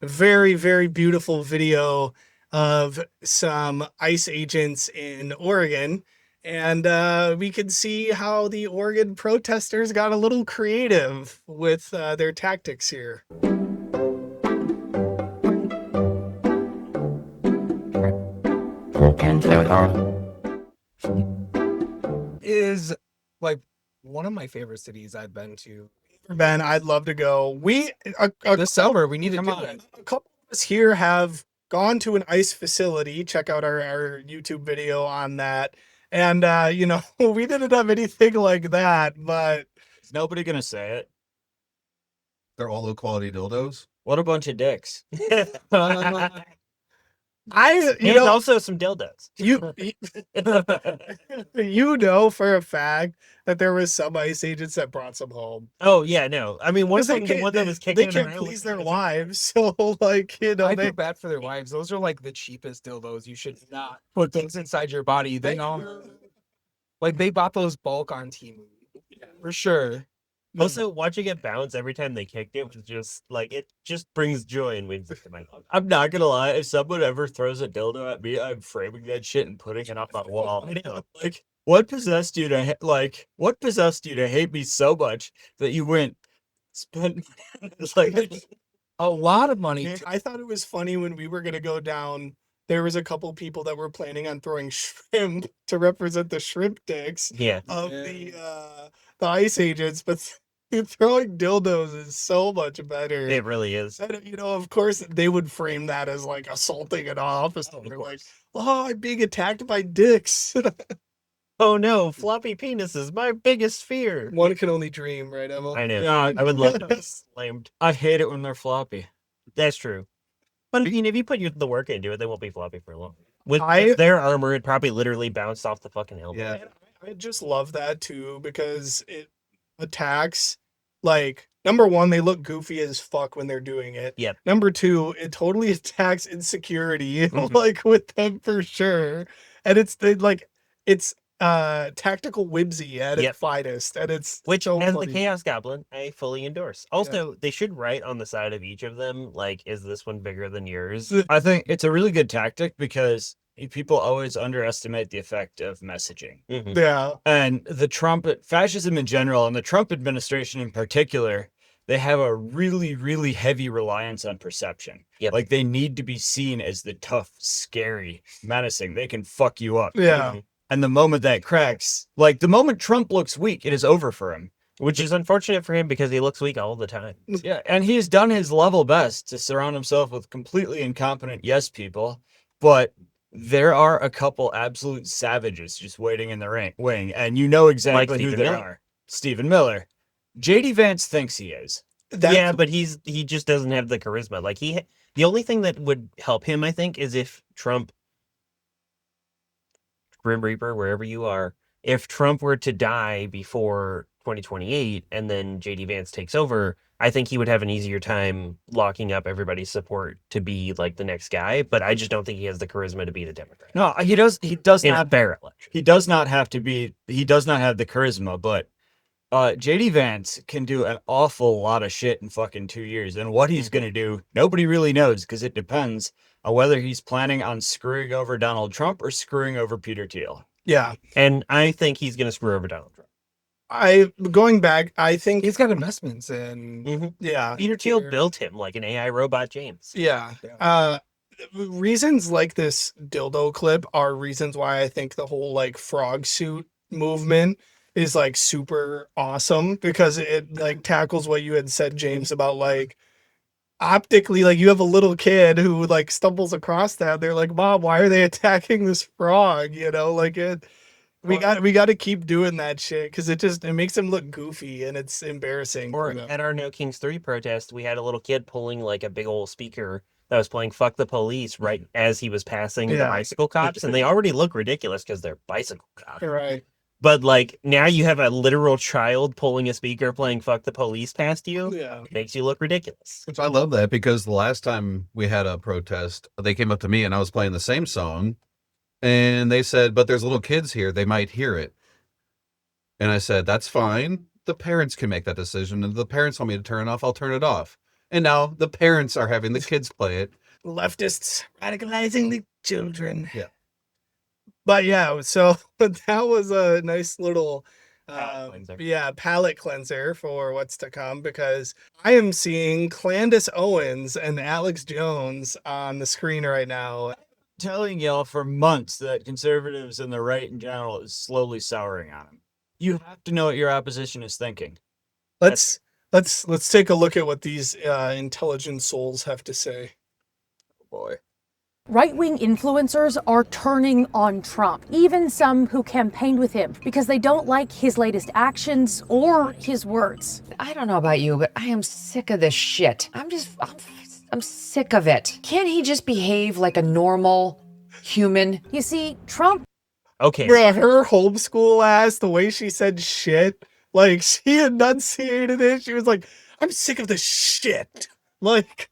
very, very beautiful video of some ICE agents in Oregon. And we could see how the Oregon protesters got a little creative with their tactics here. Is like one of my favorite cities I've been to. Ben, I'd love to go. This summer we need to do it. A couple of us here have gone to an ICE facility. Check out our YouTube video on that. And we didn't have anything like that, but Is nobody gonna say it? They're all low quality dildos. What a bunch of dicks. and also some dildos. you know for a fact that there was some ICE agents that brought some home. Oh yeah, no. I mean, one Because thing, the one that was they kicking can't around please was- their wives, so like I they feel bad for their wives. Those are like the cheapest dildos. You should not put those inside your body. They know, like they bought those bulk on Temu for sure. Also, watching it bounce every time they kicked it was just like it just brings joy and wins to my life. I'm not gonna lie, if someone ever throws a dildo at me, I'm framing that shit and putting it up on the wall. I know. Like, what possessed you to what possessed you to hate me so much that you went spent like A lot of money. I thought it was funny when we were gonna go down. There was a couple people that were planning on throwing shrimp to represent the shrimp dicks yeah. of the ICE agents, but throwing dildos is so much better. It really is. And, of course, they would frame that as like assaulting an officer. They're like, "Oh, I'm being attacked by dicks." Oh no, floppy penis is my biggest fear. One can only dream, right, Emma? I know. Yeah, I would love to be slammed. I hate it when they're floppy. That's true. But I mean, if you put the work into it, they won't be floppy for long. With I- their armor, it probably literally bounced off the fucking helmet. Yeah. And I just love that too because it attacks like number one, they look goofy as fuck when they're doing it. Yep. Number two, it totally attacks insecurity, Mhm. like with them for sure. And it's tactical whimsy at Yep. its finest, and it's Which, so as funny. the Chaos Goblin, I fully endorse. Also, they should write on the side of each of them, like, is this one bigger than yours? I think it's a really good tactic because people always underestimate the effect of messaging. Mhm. Yeah, And the fascism in general, and the Trump administration in particular, they have a really, really heavy reliance on perception. Yep. Like they need to be seen as the tough, scary, menacing. They can fuck you up. yeah. Mhm. And the moment that cracks, like the moment Trump looks weak, it is over for him. Which is unfortunate for him because he looks weak all the time. Yeah, and he's done his level best to surround himself with completely incompetent yes people, but there are a couple absolute savages just waiting in the wing, and you know exactly who Stephen they Miller. are. Stephen Miller. JD Vance thinks he is. Yeah, but he just doesn't have the charisma. Like the only thing that would help him, I think, is if Trump, Grim Reaper, wherever you are, if Trump were to die before 2028 and then JD Vance takes over, I think he would have an easier time locking up everybody's support to be like the next guy. But I just don't think he has the charisma to be the Democrat. No, he does In a not fair election. he does not have to be he does not have the charisma, but JD Vance can do an awful lot of shit in fucking 2 years. And what he's gonna do, nobody really knows because it depends on whether he's planning on screwing over Donald Trump or screwing over Peter Thiel. Yeah. And I think he's going to screw over Donald Trump. Going back, I think He's got investments in. yeah. Peter Thiel built him like an AI robot, James. Yeah. Reasons like this dildo clip are reasons why I think the whole like frog suit movement is like super awesome because it like tackles what you had said, James, about like optically, like you have a little kid who like stumbles across that. They're like, "Mom, why are they attacking this frog?" Like it. We got to keep doing that shit because it makes him look goofy and it's embarrassing. Or for them. at our No Kings 3 protest, we had a little kid pulling like a big old speaker that was playing Fuck the Police right as he was passing the Yeah. bicycle cops. And they already look ridiculous because they're bicycle cops. Right. But like now you have a literal child pulling a speaker playing Fuck the Police past you. Yeah. Makes you look ridiculous. Which I love that because the last time we had a protest, they came up to me and I was playing the same song and they said, but there's little kids here. They might hear it. And I said, that's fine. The parents can make that decision. And if the parents want me to turn it off, I'll turn it off. And now the parents are having the kids play it. Leftists radicalizing the children. Yeah. But yeah, so that was a nice little Palate cleanser. palate cleanser for what's to come, because I am seeing Clandis Owens and Alex Jones on the screen right now. Telling y'all for months that conservatives and the right in general is slowly souring on him. You have to know what your opposition is thinking. Let's take a look at what these intelligent souls have to say. Boy. Right-wing influencers are turning on Trump, even some who campaigned with him, because they don't like his latest actions or his words. I don't know about you, but I am sick of this shit. I'm sick of it. Can't he just behave like a normal human? You see, Trump Okay. Bruh, her homeschool ass, the way she said shit, like she enunciated it. She was like, I'm sick of this shit. Like,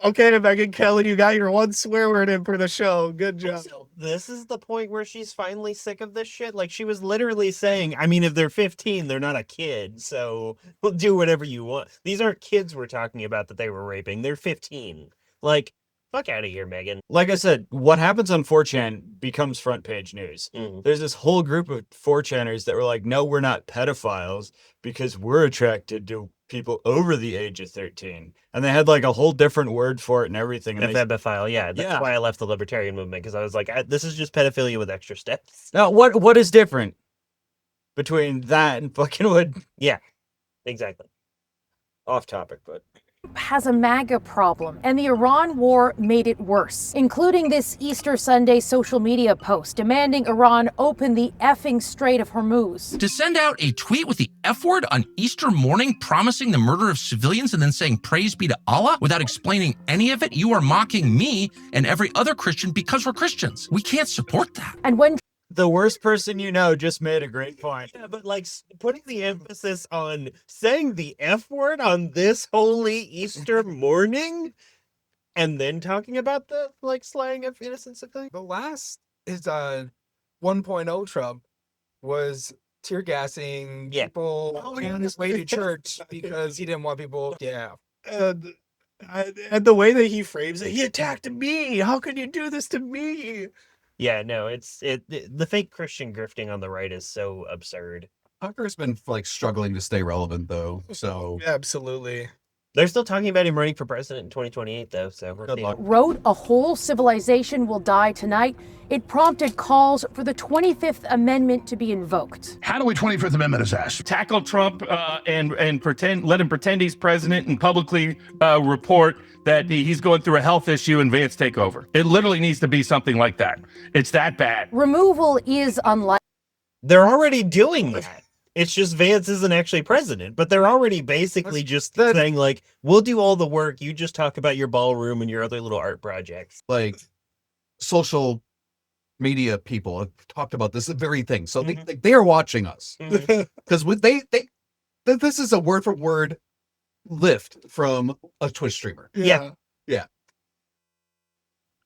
okay, Megan Kelly, you got your one swear word in for the show. Good job. So this is the point where she's finally sick of this shit. Like, she was literally saying, I mean, if they're 15, they're not a kid, so we'll do whatever you want. These aren't kids we're talking about that they were raping. They're 15. Like, fuck out of here, Megan. Like I said, what happens on 4chan becomes front page news. Mm. There's this whole group of 4chaners that were like, no, we're not pedophiles because we're attracted to people over the age of 13. And they had like a whole different word for it and everything. And they, Pedophile, yeah. That's Yeah. why I left the libertarian movement, because I was like, this is just pedophilia with extra steps. now, what is different between that and fucking what? Exactly. Off topic, but has a MAGA problem, and the Iran war made it worse, including this Easter Sunday social media post demanding Iran open the effing Strait of Hormuz. To send out a tweet with the F word on Easter morning, promising the murder of civilians and then saying praise be to Allah without explaining any of it, you are mocking me and every other Christian because we're Christians. We can't support that. And when the worst person you know just made a great point. Yeah, but like putting the emphasis on saying the F word on this holy Easter morning and then talking about the like slaying of innocent civilians. The last is 1.0 Trump was tear gassing people on his way to church because he didn't want people. Yeah. And the way that he frames it, he attacked me. How could you do this to me? Yeah, no, the fake Christian grifting on the right is so absurd. Tucker's been like struggling to stay relevant though, so Absolutely. They're still talking about him running for president in 2028 though, so we're Good seeing- luck. wrote A Whole Civilization Will Die Tonight, it prompted calls for the 25th Amendment to be invoked. How do we 25th Amendment his ass? Tackle Trump and pretend, let him pretend he's president and publicly report that he's going through a health issue and Vance take over. It literally needs to be something like that. It's that bad. Removal is unlikely. They're already doing that. It's just Vance isn't actually president, but they're already basically just saying like, we'll do all the work. You just talk about your ballroom and your other little art projects. like social media people have talked about this very thing. So they are watching us because this is a word for word lift from a Twitch streamer. Yeah.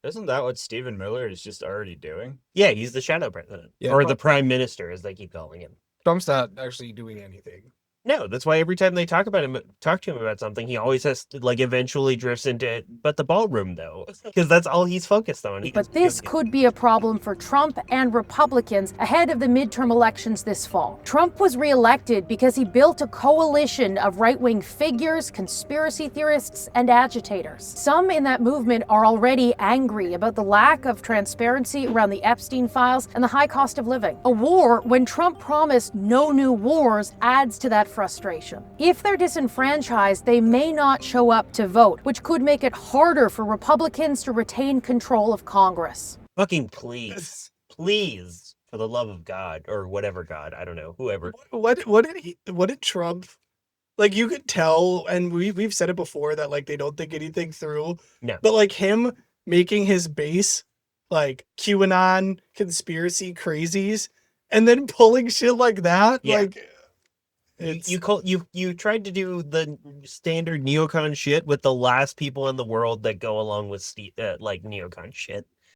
Isn't that what Stephen Miller is just already doing? Yeah, he's the shadow president. Yeah. Or the prime minister, as they keep calling him. Trump's not actually doing anything. No, that's why every time they talk to him about something, he always has to, like, eventually drifts into it. But the ballroom, though, because that's all he's focused on. But this could be a problem for Trump and Republicans ahead of the midterm elections this fall. Trump was reelected because he built a coalition of right-wing figures, conspiracy theorists, and agitators. Some in that movement are already angry about the lack of transparency around the Epstein files and the high cost of living. A war, when Trump promised no new wars, adds to that frustration. If they're disenfranchised, they may not show up to vote, which could make it harder for Republicans to retain control of Congress. Fucking please. Please. For the love of God. Or whatever God. I don't know. Whoever. What did Trump, like, you could tell, and we've said it before, that like they don't think anything through. No. But like him making his base like QAnon conspiracy crazies and then pulling shit like that, Yeah. like You tried to do the standard neocon shit with the last people in the world that go along with like neocon shit.